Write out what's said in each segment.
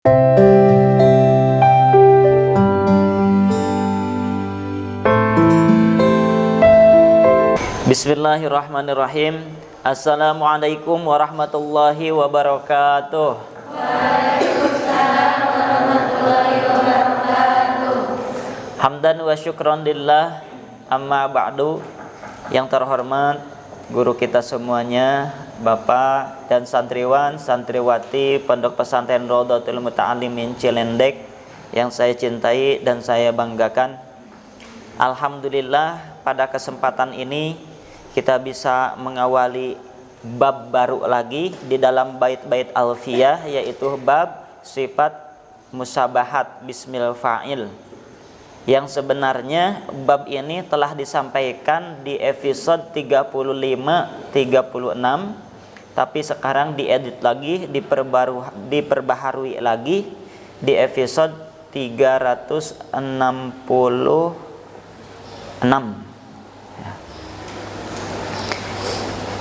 Bismillahirrahmanirrahim. Assalamualaikum warahmatullahi wabarakatuh. Waalaikumsalam warahmatullahi wabarakatuh. Hamdan wa syukran lillah, amma ba'du. Yang terhormat guru kita semuanya, Bapak dan santriwan, santriwati Pondok Pesantren Raudhatul Muta'allimin Cilendek yang saya cintai dan saya banggakan. Alhamdulillah, pada kesempatan ini kita bisa mengawali bab baru lagi di dalam bait-bait alfiyah, yaitu bab sifat musabahat bismil fa'il, yang sebenarnya bab ini telah disampaikan di episode 35-36, tapi sekarang diedit lagi, diperbaharui lagi di episode 366.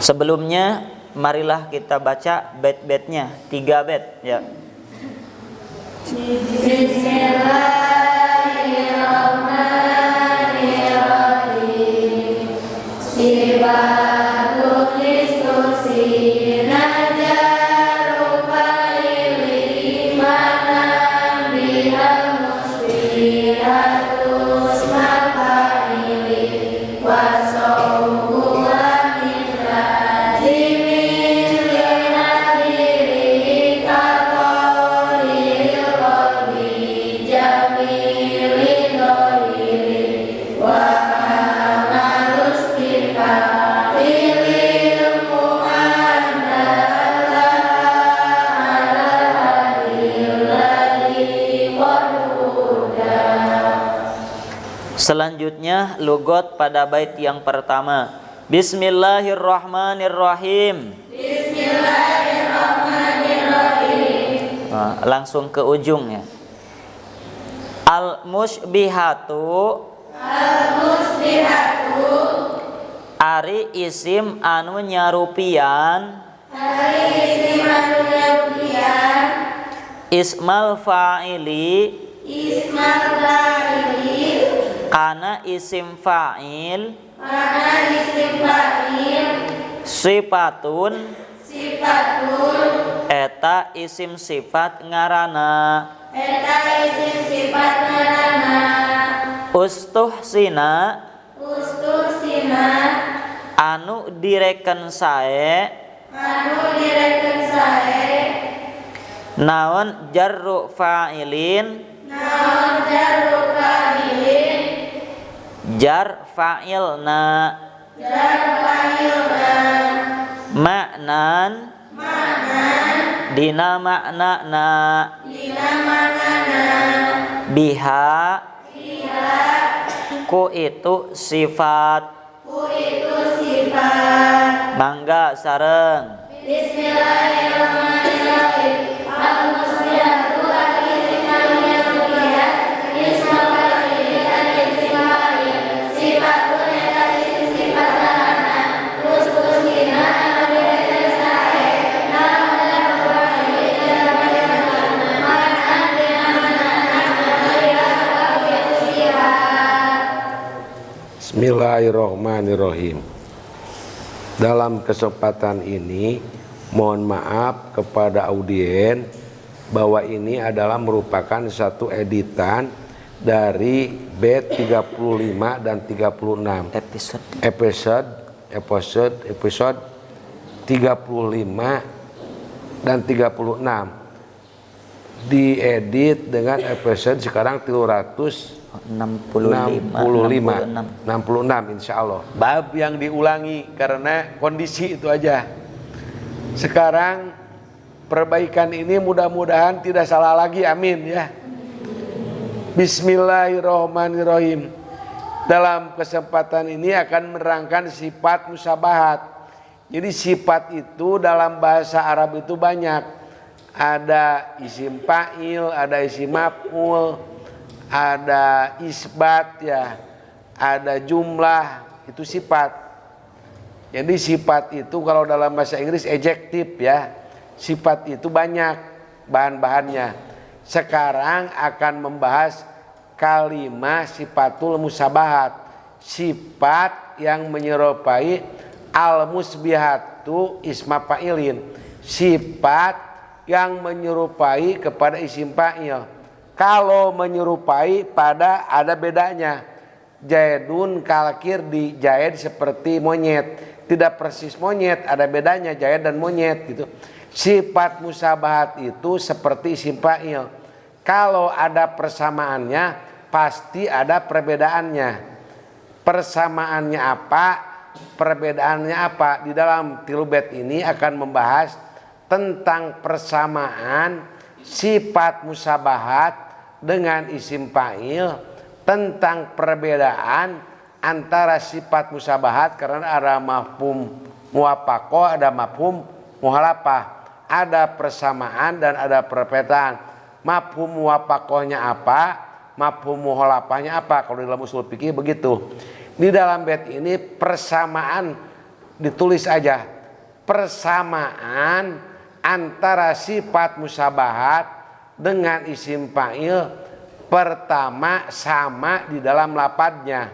Sebelumnya marilah kita baca bait-baitnya, 3 bait ya. Bismillahirrahmanirrahim. Sifatul istusi najaru fa'ili mana bihal musbiratus mafa'ili wasawbu Selanjutnya lugot pada bait yang pertama. Bismillahirrahmanirrahim. Bismillahirrahmanirrahim. Nah, langsung ke ujung ya. Al-musbihatu. Al-musbihatu. Ari isim anu nyarupian. Ari isim anu nyarupian. Ismal fa'ili. Ismal fa'ili. Kana isim fa'il. Kana isim fa'il. Sifatun. Sifatun. Eta isim sifat ngarana. Eta isim sifat ngarana. Ustuhsina. Ustuhsina. Anu direken sae. Anu direken sae. Naon jarru fa'ilin. Naon jarru fa'ilin. Jar fa'ilna. Jar fa'ilna. Maknan. Maknan. Dina maknana. Dina maknana. Biha. Biha. Ku itu sifat. Ku itu sifat. Mangga sareng. Bismillahirrahmanirrahim. Al-musbihatu al-isim al-nyarupian. Ismal fa'ili al-isim fa'il. Sifatun eta isim sifat ngarana. Ustuhsina anu direken sae. Naon jarru fa'ili jar fa'ilna. Maknan dina maknana. Biha ku itu sifat. Bismillahirrahmanirrahim. Dalam kesempatan ini mohon maaf kepada audien bahwa ini adalah merupakan satu editan dari bait 35 dan 36 episode 35 dan 36 diedit dengan episode sekarang 365 insya Allah. Bab yang diulangi karena kondisi itu aja. Sekarang perbaikan ini mudah-mudahan tidak salah lagi, amin ya. Bismillahirrahmanirrahim. Dalam kesempatan ini akan menerangkan sifat musabahat. Jadi sifat itu dalam bahasa Arab itu banyak. Ada isim fa'il, ada isim maf'ul, ada isbat ya, ada jumlah, itu sifat. Jadi sifat itu kalau dalam bahasa Inggris adjektif ya. Sifat itu banyak bahan-bahannya. Sekarang akan membahas kalimah sifatul musabahat, sifat yang menyerupai al-musbihatu isma fa'ilin, sifat yang menyerupai kepada isim fa'il. Kalau menyerupai pada ada bedanya. Jaidun kalkir di jaid seperti monyet, tidak persis monyet, ada bedanya jaid dan monyet gitu. Sifat musabahat itu seperti isim fa'il. Kalau ada persamaannya pasti ada perbedaannya. Persamaannya apa? Perbedaannya apa? Di dalam tilubet ini akan membahas tentang persamaan sifat musabahat dengan isim fa'il, tentang perbedaan antara sifat musabahat karena ada mafhum muwafaqah, ada mafhum muhalafah, ada persamaan dan ada perbedaan. Mafhum muwafaqahnya apa, mafhum muhalafahnya apa, kalau di dalam usul fikih begitu. Di dalam bait ini persamaan ditulis aja, persamaan antara sifat musabahat dengan isim fa'il. Pertama, sama di dalam lafadznya.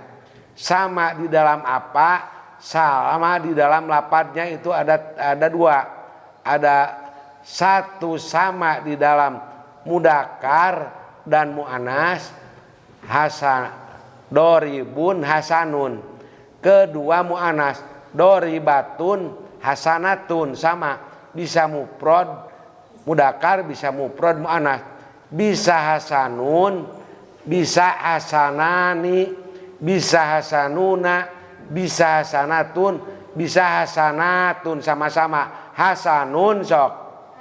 Sama di dalam apa? Sama di dalam lafadznya itu ada dua. Ada satu sama di dalam mudakar dan mu'anas, hasan doribun hasanun. Kedua mu'anas doribatun hasanatun, sama, bisa mufrad mudakar, bisa mufrad mu'anas, bisa hasanun, bisa hasanani, bisa hasanuna, bisa hasanatun, bisa hasanatun, sama-sama. Hasanun sok,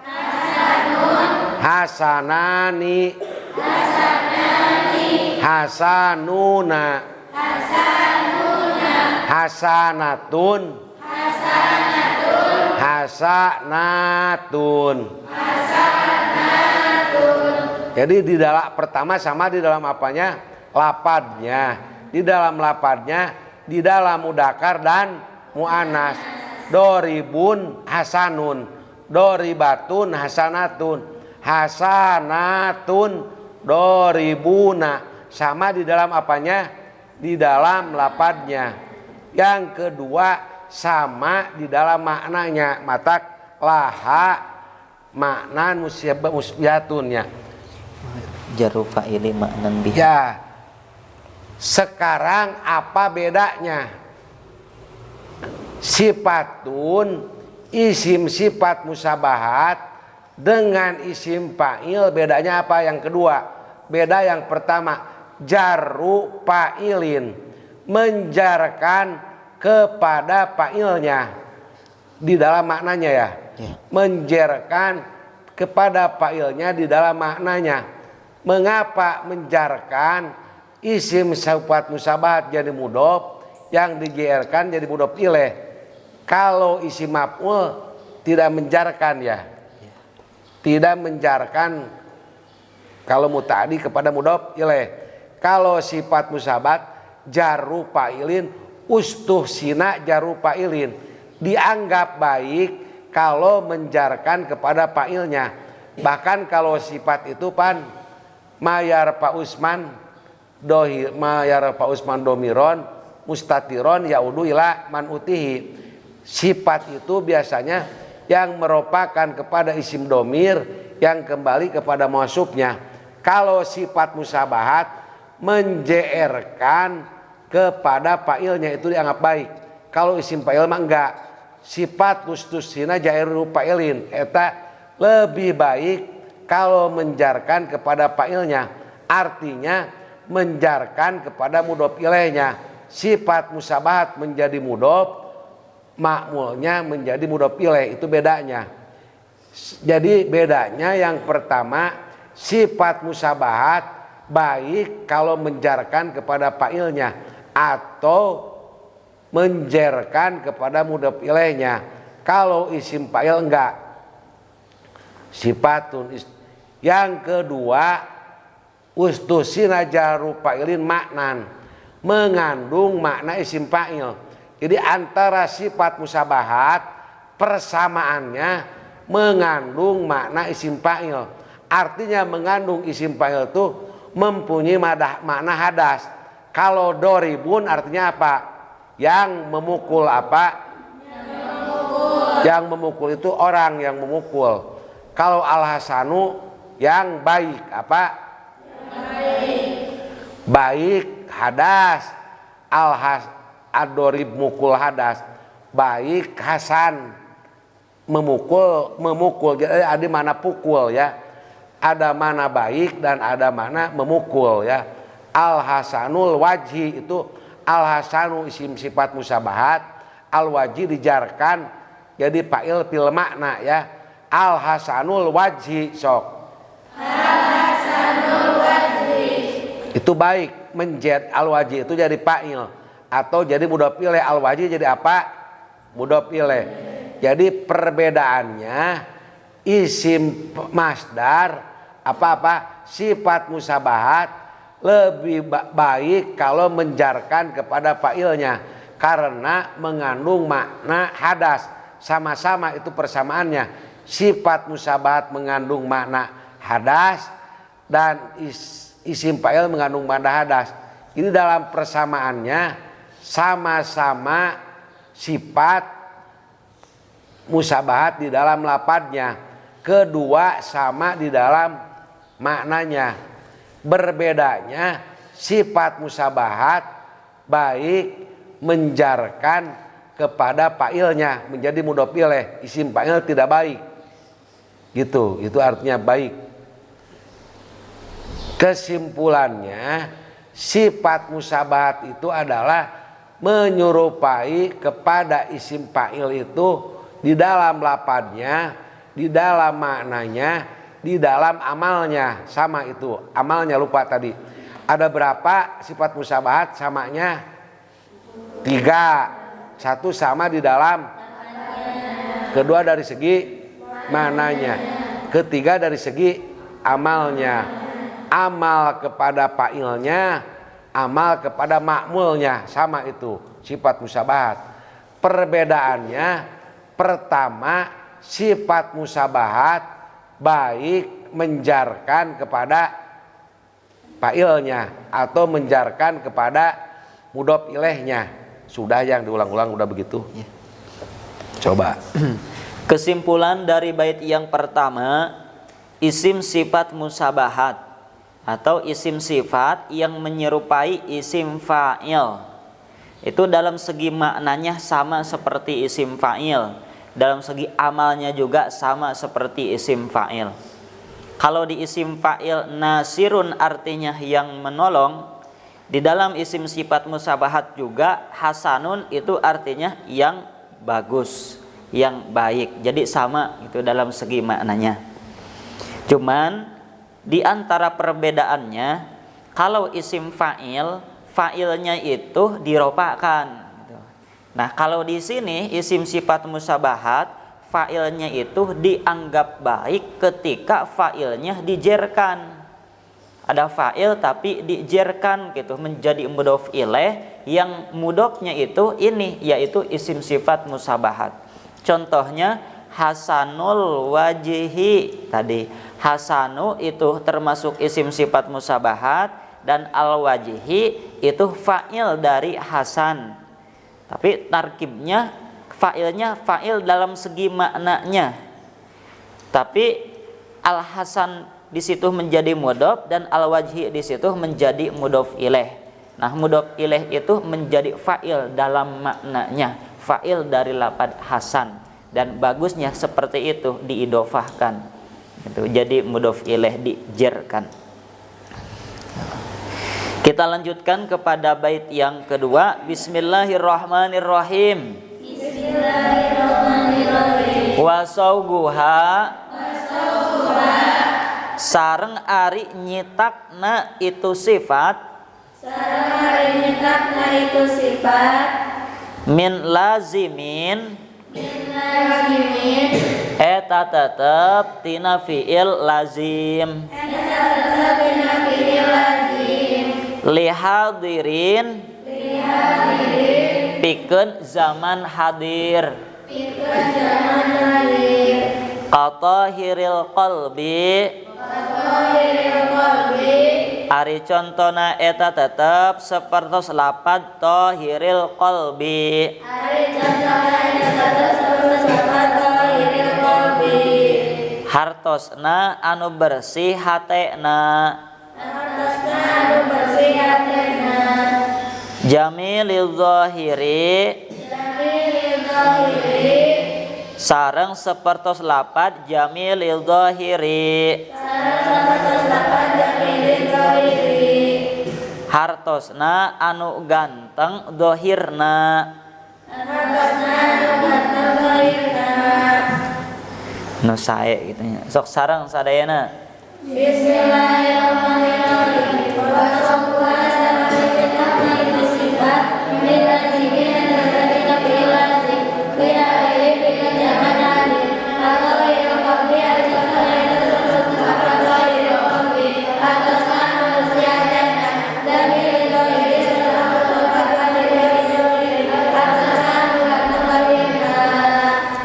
hasanun, hasanani, hasanani, hasanuna, hasanuna, hasanatun, hasanatun, hasanatun, hasanatun. Jadi di dalam pertama sama di dalam apanya? Lapadnya. Di dalam lapadnya, di dalam mudakar dan mu'anas. Doribun hasanun, doribatun hasanatun, hasanatun doribuna. Sama di dalam apanya? Di dalam lapadnya. Yang kedua, sama di dalam maknanya. Matak laha maknan musyatunnya. Jaru fa'ili maknan biha. Ya. Sekarang apa bedanya? Sifatun, isim sifat musabahat dengan isim fa'il, bedanya apa? Yang kedua, beda yang pertama, jaru fa'ilin, menjarkan kepada fa'ilnya di dalam maknanya ya. Menjarkan kepada fa'ilnya di dalam maknanya. Mengapa menjarkan? Isim sifat musabahat jadi mudhof, yang dijerkan jadi mudhof ilaih. Kalau isim maf'ul tidak menjarkan ya, tidak menjarkan kalau muta'addi kepada mudhof ilaih. Kalau sifat musabahat jaru fa'ilin, ustuhsina jaru fa'ilin, dianggap baik kalau menjarkan kepada fa'ilnya. Bahkan kalau sifat itu pan mayar Pak Usman dohir, mayar Pak Usman domiron mustatiron yaudu ila man utihi. Sifat itu biasanya yang merupakan kepada isim domir yang kembali kepada mausufnya. Kalau sifat musabahat menjerkan kepada fa'ilnya itu dianggap baik. Kalau isim fa'il mah enggak. Sifat mustusina jairu fa'ilin eta lebih baik kalau menjarkan kepada fa'ilnya. Artinya menjarkan kepada mudhof ilaihnya. Sifat musabahat menjadi mudhof, makmulnya menjadi mudhof ilaih, itu bedanya. Jadi bedanya yang pertama, sifat musabahat baik kalau menjarkan kepada fa'ilnya atau menjarkan kepada mudhof ilaihnya. Kalau isim fa'il enggak. Sifatun. Yang kedua, ustusina jaru fa'ilin maknan, mengandung makna isim fa'il. Jadi antara sifat musabahat persamaannya mengandung makna isim fa'il. artinya mengandung isim fa'il itu mempunyai makna hadas. Kalau doribun artinya apa? Yang memukul apa? Yang memukul itu orang yang memukul. Kalau al-hasanu yang baik apa? Baik hadas. Ad-dorib mukul hadas. Baik hasan memukul. Jadi ada mana pukul ya. Ada mana baik dan ada mana memukul ya. Al-hasanul wajhi itu al-hasanu isim sifat musabahat, al-wajhi dijarkan jadi fa'il fil makna ya. Al-hasanul wajhi sok. Al-hasanul wajhi. Itu baik, menjad al-wajhi itu jadi fa'il atau jadi mudhof ilaih. Al-wajhi jadi apa? Mudhof ilaih. Jadi perbedaannya isim masdar apa-apa sifat musabahat lebih baik kalau menjarkan kepada fa'ilnya karena mengandung makna hadas. Sama-sama itu persamaannya. Sifat musabahat mengandung makna hadas dan isim fa'il mengandung makna hadas. Ini dalam persamaannya sama-sama sifat musabahat di dalam lafadznya. Kedua sama di dalam maknanya. Berbedanya sifat musabahat baik menjarkan kepada fa'ilnya menjadi mudhof ilaih, isim fa'il tidak baik. Gitu, itu artinya baik. Kesimpulannya sifat musabahat itu adalah menyerupai kepada isim fa'il itu di dalam lafadznya, di dalam maknanya, di dalam amalnya. Sama itu amalnya, lupa tadi ada berapa sifat musabahat? Samanya 3. 1 sama di dalam, kedua dari segi mananya, ketiga dari segi amalnya. Amal kepada fa'ilnya, amal kepada ma'mulnya, sama itu sifat musabahat. Perbedaannya pertama sifat musabahat baik menjarkan kepada fa'ilnya atau menjarkan kepada mudhof ilaihnya. Sudah yang diulang-ulang udah begitu. Ya. Coba. Kesimpulan dari bait yang pertama, isim sifat musabahat atau isim sifat yang menyerupai isim fa'il itu dalam segi maknanya sama seperti isim fa'il. Dalam segi amalnya juga sama seperti isim fa'il. Kalau di isim fa'il nasirun artinya yang menolong, di dalam isim sifat musabahat juga hasanun itu artinya yang bagus, yang baik. Jadi sama itu dalam segi maknanya. Cuman di antara perbedaannya, kalau isim fa'il, fa'ilnya itu dirofakkan. Nah, kalau di sini isim sifat musabahat fa'ilnya itu dianggap baik ketika fa'ilnya dijerkan. Ada fa'il tapi dijerkan gitu menjadi mudhof ilaih, yang mudhofnya itu ini yaitu isim sifat musabahat. Contohnya hasanul wajhi tadi. Hasanu itu termasuk isim sifat musabahat dan al wajhi itu fa'il dari hasan. Tapi tarkibnya fa'ilnya fa'il dalam segi maknanya. Tapi al-hasan di situ menjadi mudhof dan al-wajhi di situ menjadi mudhof ilaih. Nah, mudhof ilaih itu menjadi fa'il dalam maknanya, fa'il dari lafaz hasan, dan bagusnya seperti itu diidofahkan. Itu jadi mudhof ilaih dijerkan. Kita lanjutkan kepada bait yang kedua. Bismillahirrahmanirrahim. Bismillahirrahmanirrahim. Wasauguha sareng ari nyitakna itu sifat. Sareng ari nyitakna itu sifat. Min lazimin. Eta tetep tina fi'il lazim. Lihadirin pikeun zaman hadir. Qatahiril qalbi ari contona eta tetep sapertos lapad tahiril qalbi hartosna anu bersih hatena jamilil zahiri sareng sapertos lapad jamilil zahiri hartosna anu ganteng zahirna nu sae gitu nya sok sareng sadayana Bismillahirrahmanirrahim.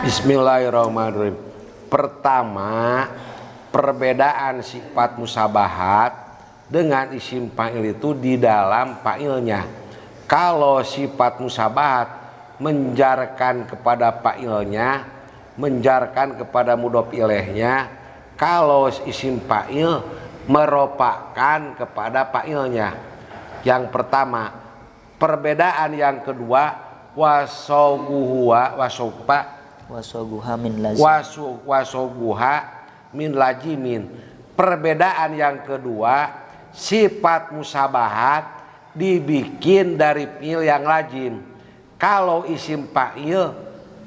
Bismillahirrahmanirrahim. Pertama, perbedaan sifat musabahat dengan isim fa'il itu di dalam fa'ilnya. Kalau sifat musabahat menjarkan kepada fa'ilnya, menjarkan kepada mudhof ilaihnya. Kalau isim fa'il meropakan kepada fa'ilnya. Yang pertama. Perbedaan yang kedua, wasoguha min lazimin. Perbedaan yang kedua, sifat musabahat dibikin dari fi'il yang lazim. Kalau isim fa'il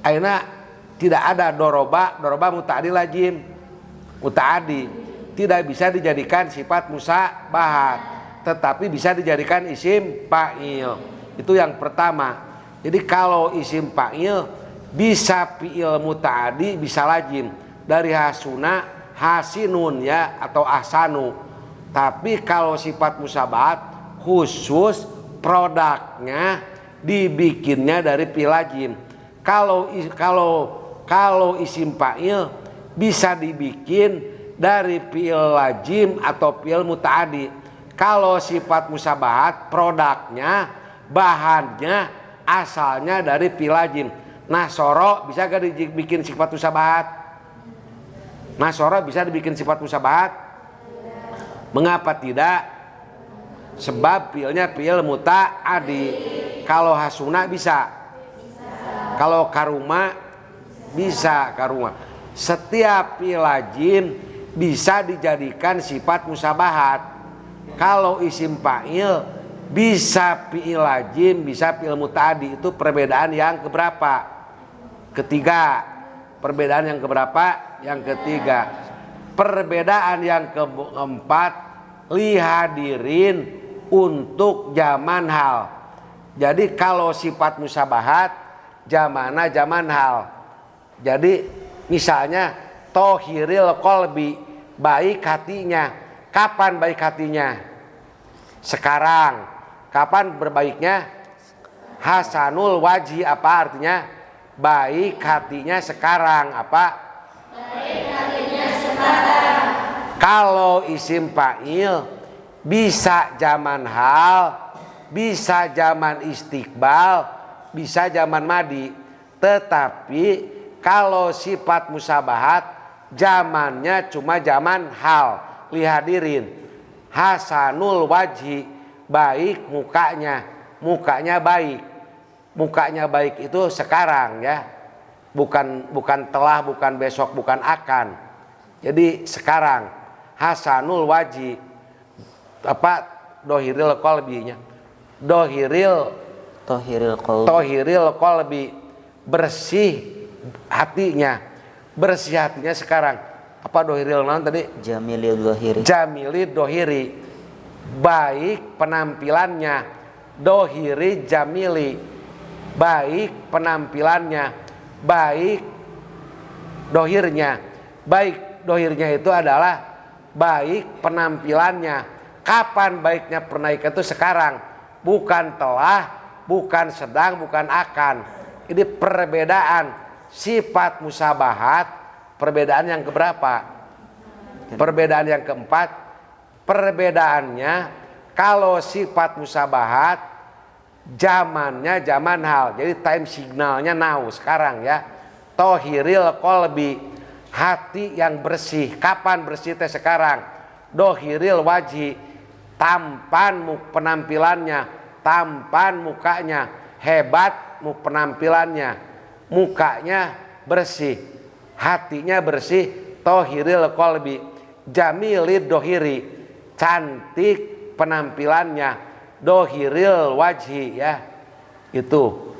aina tidak ada doroba muta'addi lazim. Muta'addi tidak bisa dijadikan sifat musabahat, tetapi bisa dijadikan isim fa'il. Itu yang pertama. Jadi kalau isim fa'il bisa fi'il muta'addi, bisa lazim. Dari hasuna, hasinun ya, atau ahsanu. Tapi kalau sifat musabahat khusus produknya dibikinnya dari fi'il lazim. Kalau isim fa'il bisa dibikin dari fi'il lazim atau fi'il muta'addi. Kalau sifat musabahat produknya, bahannya, asalnya dari fi'il lazim. Nasoro bisa gak dibikin sifat musabahat? Nasoro bisa dibikin sifat musabahat? Mengapa tidak? Sebab fi'ilnya fi'il muta'addi. Kalau hasuna bisa. Kalau karuma bisa karuma. Setiap fi'il lazim bisa dijadikan sifat musabahat. Kalau isim fa'il bisa fi'il lazim, bisa fi'il muta'addi. Itu perbedaan yang keberapa? Ketiga. Perbedaan yang keberapa? Yang ketiga. Perbedaan yang keempat, lihadirin untuk zaman hal. Jadi kalau sifat musabahat zamana zaman hal. Jadi misalnya tohiril qalbi, baik hatinya. Kapan baik hatinya? Sekarang. Kapan berbaiknya? Hasanul wajhi, apa artinya? Baik hatinya sekarang. Apa? Baik hatinya sekarang. Kalau isim fa'il bisa zaman hal, bisa zaman istiqbal, bisa zaman madi. Tetapi kalau sifat musabahat zamannya cuma zaman hal. Lihadirin hasanul wajhi, baik mukanya, mukanya baik. Mukanya baik itu sekarang ya. Bukan telah, bukan besok, bukan akan. Jadi sekarang hasanul wajhi, apa dohiril qalbinya? Tohiril qalbi, bersih hatinya. Bersih hatinya sekarang. Apa dohiril non tadi? jamilil zahiri. Jamilid dohiri, baik penampilannya. Dohiri jamili, baik penampilannya, baik dohirnya. Baik dohirnya itu adalah baik penampilannya. Kapan baiknya pernaikan itu sekarang, bukan telah, bukan sedang, bukan akan. Ini perbedaan sifat musabahat Perbedaan yang keberapa? Perbedaan yang keempat. Perbedaannya kalau sifat musabahat zamannya zaman hal, jadi time signalnya now, sekarang ya. Tohiril qalbi, hati yang bersih. Kapan bersih teh? Sekarang. Dohiril wajhi, tampan penampilannya, tampan mukanya, hebat penampilannya, mukanya bersih, hatinya bersih. Tohiril qalbi, jamilid dohiri, cantik penampilannya. Dohiril wajhi, ya itu.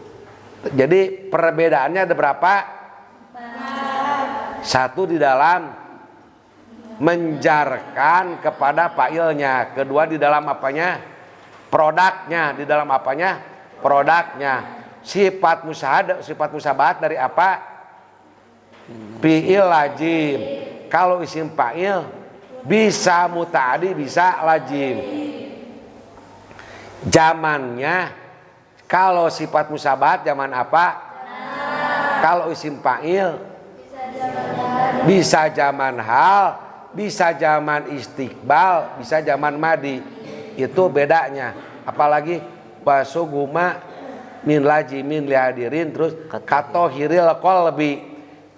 Jadi perbedaannya ada berapa? Satu di dalam menjarkan kepada fa'ilnya, kedua di dalam apanya? Produknya. Di dalam apanya? Produknya. Sifat musabahat dari apa? Fi'il lazim. Kalau isim fa'il bisa muta'adi, bisa lazim. Zamannya, kalau sifat musabahat zaman apa? Kalau isim fa'il bisa zaman hal, bisa zaman istiqbal, bisa zaman madi. Itu bedanya. Apalagi wasuguma min lajimin lihadirin, terus katohiril qalbi,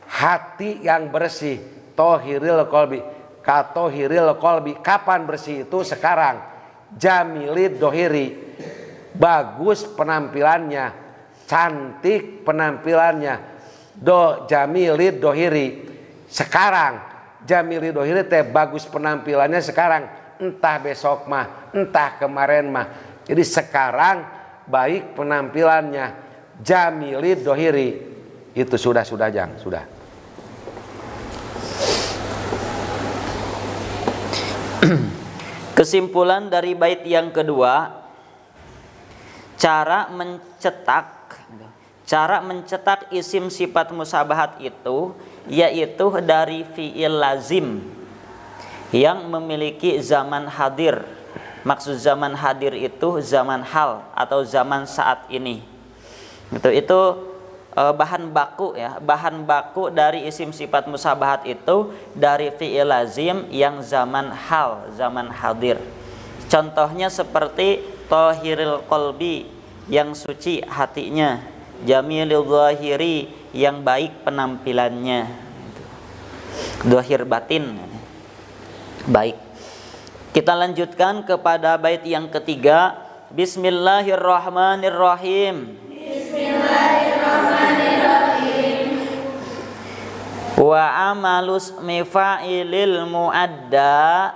hati yang bersih. Tohiril qalbi, katohiril qalbi, kapan bersih itu? Sekarang. Jamilid dohiri, bagus penampilannya, cantik penampilannya. Jamilid dohiri, sekarang. Jamilid dohiri teh bagus penampilannya sekarang, entah besok mah, entah kemarin mah. Jadi sekarang baik penampilannya. Jamilid dohiri, itu sudah Jang, sudah. Kesimpulan dari bait yang kedua, cara mencetak isim sifat musabahat itu yaitu dari fi'il lazim yang memiliki zaman hadir. Maksud zaman hadir itu zaman hal atau zaman saat ini. Itu bahan baku ya, bahan baku dari isim sifat musabahat itu dari fi'il lazim yang zaman hal, zaman hadir. Contohnya seperti tohiril qalbi, yang suci hatinya, jamilil zahiri, yang baik penampilannya, zahir batin baik. Kita lanjutkan kepada bait yang ketiga. Bismillahirrahmanirrahim. Wa amalus mifa'ilil mu'adda,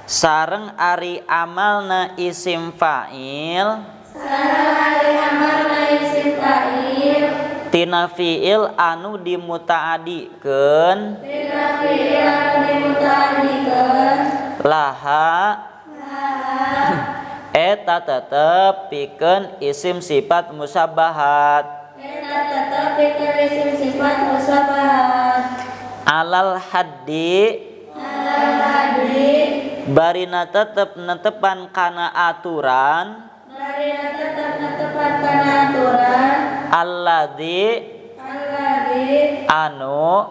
sareng ari amalna isim fa'il, tina fi'il anu dimuta'adikeun, laha eta tetep pikeun isim sifat musabahat, alal haddi, barina tetep netepan kana aturan, alladzi anu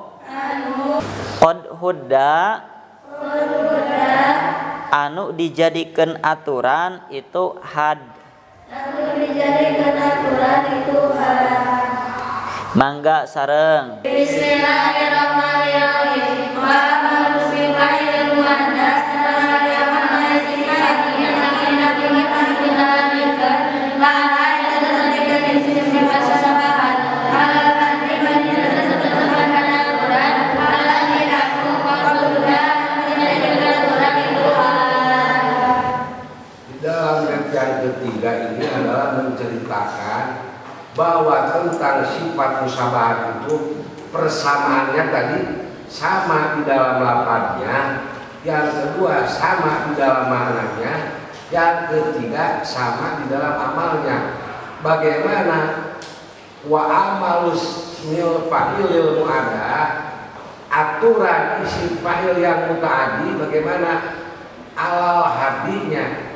qad hudda, anu dijadikan aturan itu had. Mangga sareng. Bismillahirrahmanirrahim. Wa amalus mifa'ilil mu'addas, sareng amalna isim fa'il yang ketiga ini adalah menceritakan bahwa tentang sifat musabahat itu persamaannya tadi sama di dalam lafadznya, yang kedua sama di dalam maknanya, yang ketiga sama di dalam amalnya. Bagaimana wa amalus mil fa'ilil mu'adda, aturan isim fa'il yang muta'addi, bagaimana alal hadinya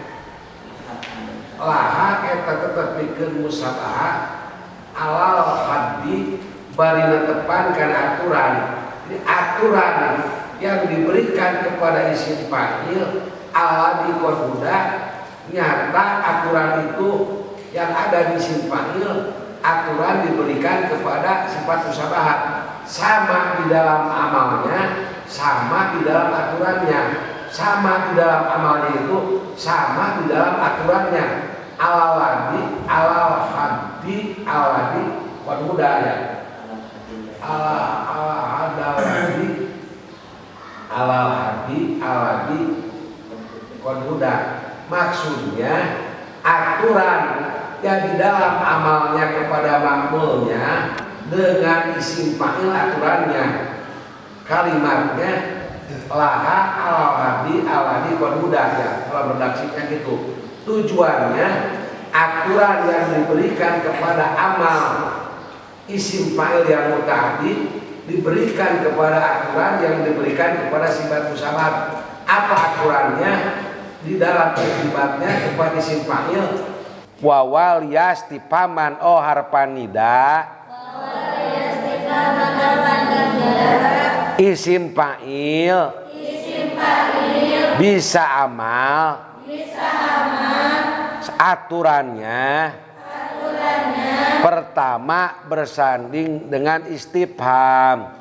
laha eta tetep pikeun musabahat, alal haddi bari netepan kana aturan. Jadi aturan yang diberikan kepada isim fa'il alladzi qad huda, nyata aturan itu yang ada di isim fa'il, aturan diberikan kepada sifat musyabahat, sama di dalam amalnya, sama di dalam aturannya, sama di dalam amalnya itu, sama di dalam aturannya. Alal haddi qad huda ya. Alal haddi qad huda. Maksudnya aturan yang di dalam amalnya kepada makmulnya dengan isim fa'il aturannya, kalimatnya laha alal haddi qad huda ya, kalau redaksinya gitu. Tujuannya aturan yang diberikan kepada amal isim fa'il yang muta'addi diberikan kepada aturan yang diberikan kepada sifat musyabahat. Apa aturannya? Di dalam akibatnya kepada isim fa'il wawal yastifaman o harpanida, isim fa'il bisa amal, aturannya pertama bersanding dengan istifham,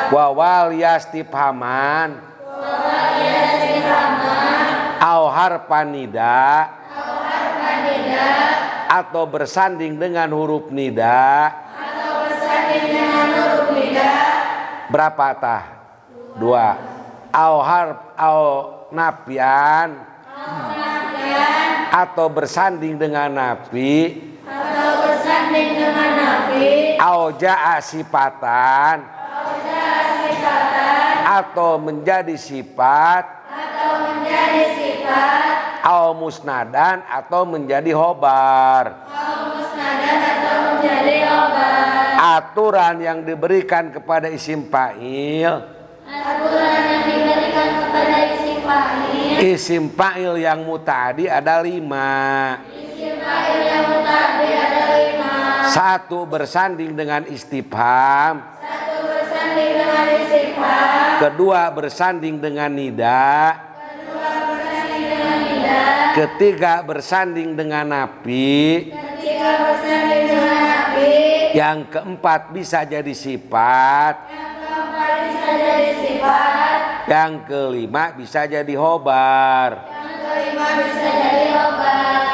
wawal yastifhaman au harpanida, atau bersanding dengan huruf nida. Berapa tah? Dua. Au nafian, atau bersanding dengan nafi, au ja'a sifatan, atau menjadi sifat, au musnadan, atau menjadi khobar. Aturan yang diberikan kepada isim fa'il, isim fa'il yang muta'addi ada 5. Satu bersanding dengan istifham, kedua bersanding dengan nida, ketiga bersanding dengan nafi, yang keempat bisa jadi sifat, yang kelima bisa jadi khobar.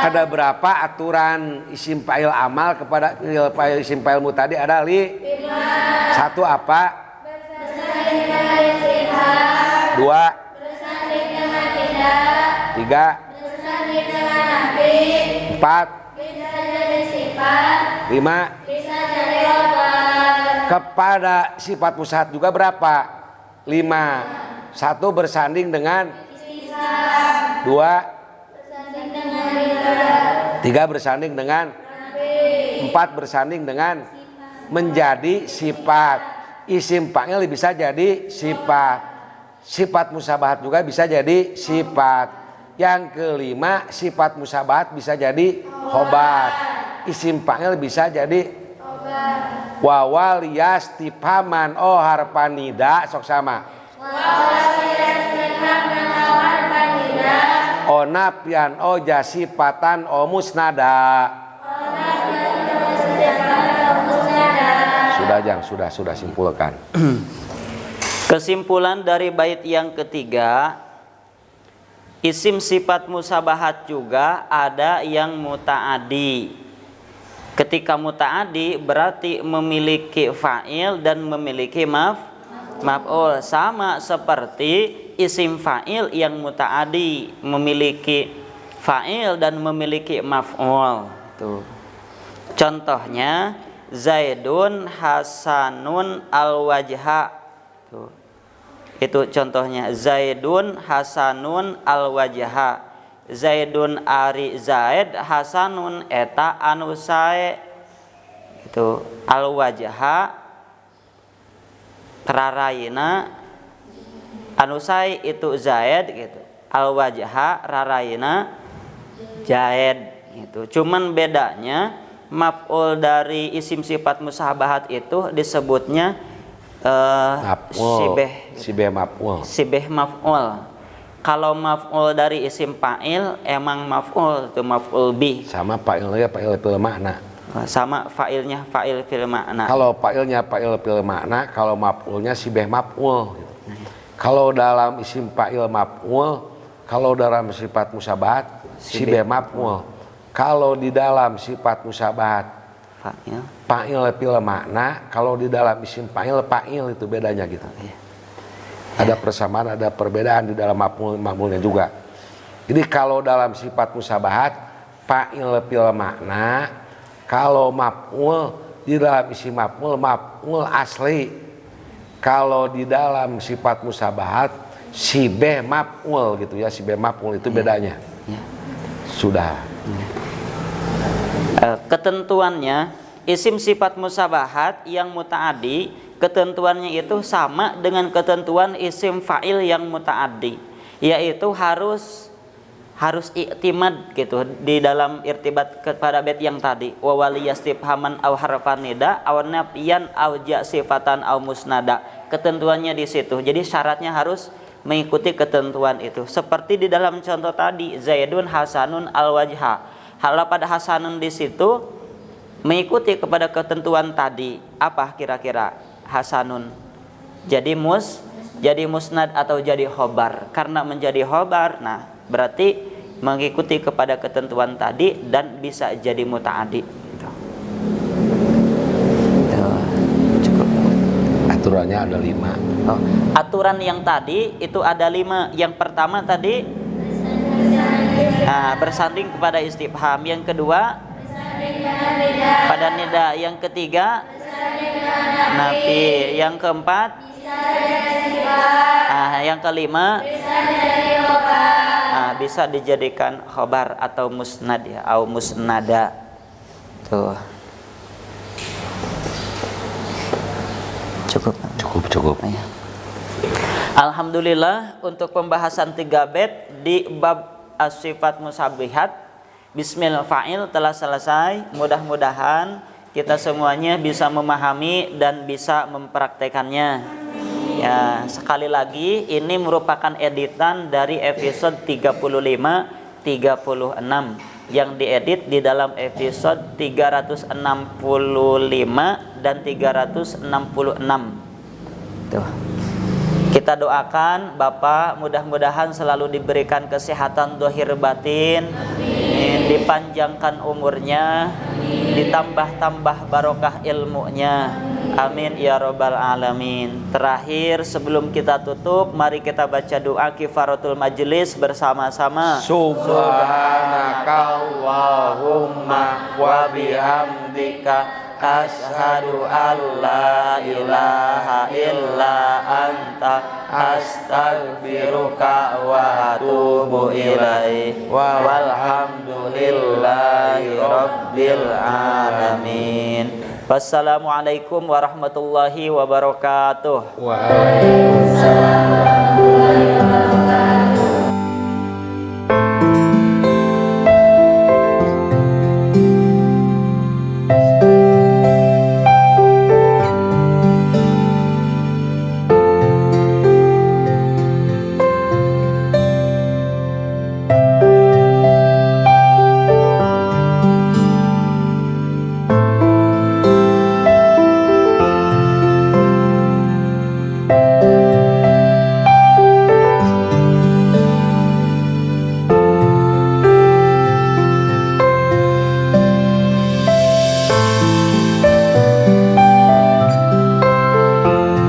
Ada berapa aturan isim fa'il amal kepada isim fa'il muta'addi? Ada 5. Satu apa? Dua. Tiga. Empat. 5. Kepada sifat musyabahat juga berapa? 5. Satu bersanding dengan 2. 3 bersanding dengan 4 bersanding dengan menjadi sifat. Isim fa'il bisa jadi sifat. Sifat musyabahat juga bisa jadi sifat. Yang kelima, sifat musyabahat bisa jadi khobar. Isim fa'il bisa jadi wawal yastifhaman o harpanida, sok sama. O nafian o jasifatan o musnada. Sudah Jang, sudah simpulkan. Kesimpulan dari bait yang ketiga, isim sifat musyabahat juga ada yang muta'addi. Ketika muta'addi berarti memiliki fa'il dan memiliki maf'ul, sama seperti isim fa'il yang muta'addi memiliki fa'il dan memiliki maf'ul. Tuh. Contohnya Zaidun Hasanun al-wajha. Tuh. Itu contohnya Zaidun Hasanun al-wajha. Zaidun ari Zaid, Hasanun eta anu sae. Itu al-wajha rarayna, anu sae itu Zaid gitu. Al-wajha rarayna Zaid Gitu. Cuman bedanya maf'ul dari isim sifat musabahat itu disebutnya sibeh maf'ul. Sibeh maf'ul. Kalau maf'ul dari isim fa'il emang maf'ul itu maf'ul bih. Sama fa'ilnya fa'il fil makna. Sama fa'ilnya fa'il fil makna. Kalau fa'ilnya fa'il fil makna, kalau maf'ulnya sibeh maf'ul gitu. Kalau dalam isim fa'il maf'ul, kalau dalam sifat musabahat sibeh maf'ul. Kalau di dalam sifat musabahat fa'il fil makna, kalau di dalam isim fa'il itu bedanya gitu. Ada persamaan, ada perbedaan di dalam maf'ulnya juga. Jadi kalau dalam sifat musabahat fa'il fil makna, kalau maf'ul di dalam isim maf'ul asli. Kalau di dalam sifat musabahat sibeh maf'ul gitu ya, sibeh maf'ul itu bedanya. Sudah. Ketentuannya isim sifat musabahat yang muta'addi, ketentuannya itu sama dengan ketentuan isim fa'il yang muta'addi, yaitu harus i'timad gitu di dalam irtibat kepada bait yang tadi, wa waliyastifhaman aw harfan nida aw nafiyan aw sifatan aw musnada. Ketentuannya di situ. Jadi syaratnya harus mengikuti ketentuan itu. Seperti di dalam contoh tadi, Zaidun hasanun al wajha. Hala pada hasanun di situ mengikuti kepada ketentuan tadi. Apa kira-kira hasanun? Jadi musnad atau jadi khobar. Karena menjadi khobar, nah berarti mengikuti kepada ketentuan tadi dan bisa jadi muta'addi. Cukup. Aturannya ada 5. Aturan yang tadi itu ada 5. Yang pertama tadi bersanding kepada istifham. Yang kedua pada nida. Yang ketiga nafi. Yang keempat yang kelima bisa dijadikan khobar atau musnad ya, atau musnada. Tuh. Cukup. Ya. Alhamdulillah untuk pembahasan 3 bait di bab as-sifat musabbihat bismil fa'il telah selesai. Mudah-mudahan kita semuanya bisa memahami dan bisa mempraktekannya. Ya, sekali lagi ini merupakan editan dari episode 35 36 yang diedit di dalam episode 365 dan 366. Tuh. Kita doakan Bapak mudah-mudahan selalu diberikan kesehatan zahir batin, dipanjangkan umurnya, ditambah-tambah barokah ilmunya. Amin ya rabbal alamin. Terakhir sebelum kita tutup, mari kita baca doa kifaratul majlis bersama-sama. Subhanakallahumma wa bihamdika asyhadu an la ilaha illa anta astaghfiruka wa atubu ilaik. Walhamdulillahi rabbil alamin. Wassalamualaikum warahmatullahi wabarakatuh. Waalaikumsalam.